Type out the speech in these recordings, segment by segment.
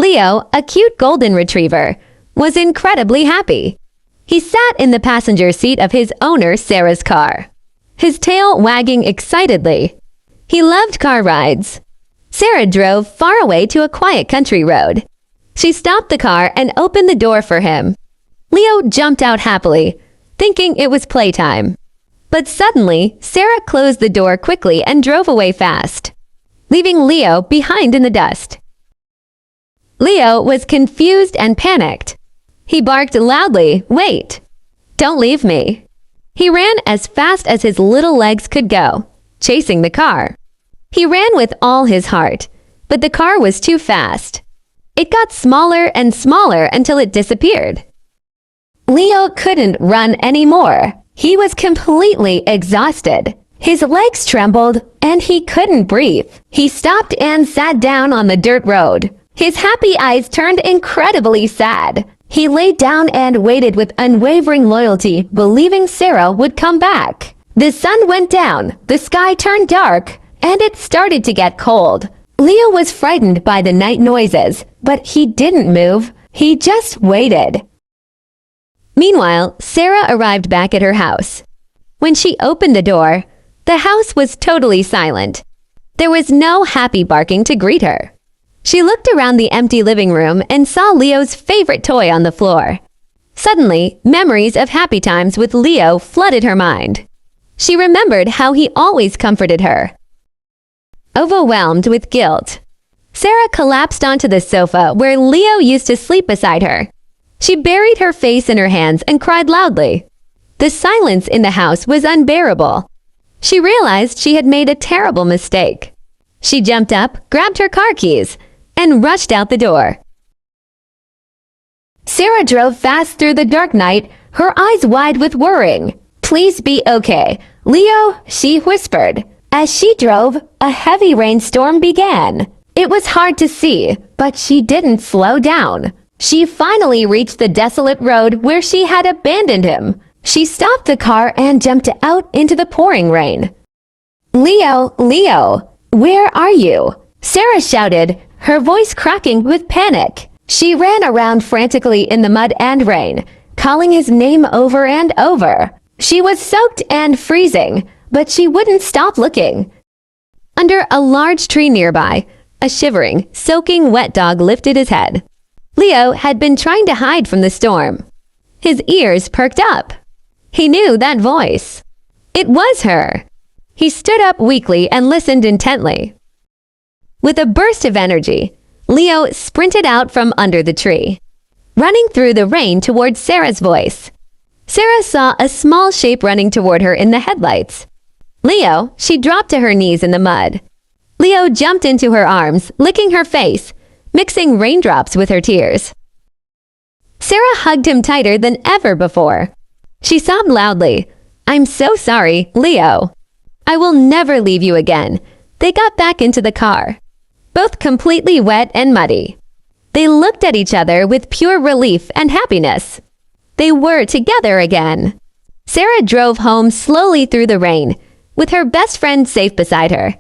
Leo, a cute golden retriever, was incredibly happy. He sat in the passenger seat of his owner Sarah's car, his tail wagging excitedly. He loved car rides. Sarah drove far away to a quiet country road. She stopped the car and opened the door for him. Leo jumped out happily, thinking it was playtime. But suddenly, Sarah closed the door quickly and drove away fast, leaving Leo behind in the dust. Leo was confused and panicked. He barked loudly, "Wait! Don't leave me!" He ran as fast as his little legs could go, chasing the car. He ran with all his heart, but the car was too fast. It got smaller and smaller until it disappeared. Leo couldn't run anymore. He was completely exhausted. His legs trembled, and he couldn't breathe. He stopped and sat down on the dirt road. His happy eyes turned incredibly sad. He lay down and waited with unwavering loyalty, believing Sarah would come back. The sun went down, the sky turned dark, and it started to get cold. Leo was frightened by the night noises, but he didn't move. He just waited. Meanwhile, Sarah arrived back at her house. When she opened the door, the house was totally silent. There was no happy barking to greet her. She looked around the empty living room and saw Leo's favorite toy on the floor. Suddenly, memories of happy times with Leo flooded her mind. She remembered how he always comforted her. Overwhelmed with guilt, Sarah collapsed onto the sofa where Leo used to sleep beside her. She buried her face in her hands and cried loudly. The silence in the house was unbearable. She realized she had made a terrible mistake. She jumped up, grabbed her car keys, and rushed out the door. Sarah drove fast through the dark night, her eyes wide with worrying. "Please be okay, Leo," she whispered. As she drove, a heavy rainstorm began. It was hard to see, but she didn't slow down. She finally reached the desolate road where she had abandoned him. She stopped the car and jumped out into the pouring rain. "Leo, Leo, where are you?" Sarah shouted, her voice cracking with panic. She ran around frantically in the mud and rain, calling his name over and over. She was soaked and freezing, but she wouldn't stop looking. Under a large tree nearby, a shivering, soaking wet dog lifted his head. Leo had been trying to hide from the storm. His ears perked up. He knew that voice. It was her. He stood up weakly and listened intently. With a burst of energy, Leo sprinted out from under the tree, running through the rain towards Sarah's voice. Sarah saw a small shape running toward her in the headlights. "Leo," she dropped to her knees in the mud. Leo jumped into her arms, licking her face, mixing raindrops with her tears. Sarah hugged him tighter than ever before. She sobbed loudly, "I'm so sorry, Leo. I will never leave you again." They got back into the car, both completely wet and muddy. They looked at each other with pure relief and happiness. They were together again. Sarah drove home slowly through the rain, with her best friend safe beside her.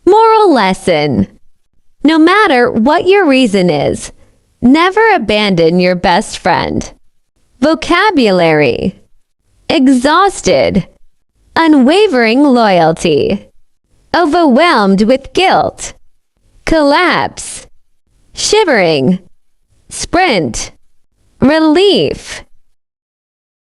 Moral lesson: no matter what your reason is, never abandon your best friend. Vocabulary: exhausted, unwavering loyalty, overwhelmed with guilt, collapse, shivering, sprint, relief.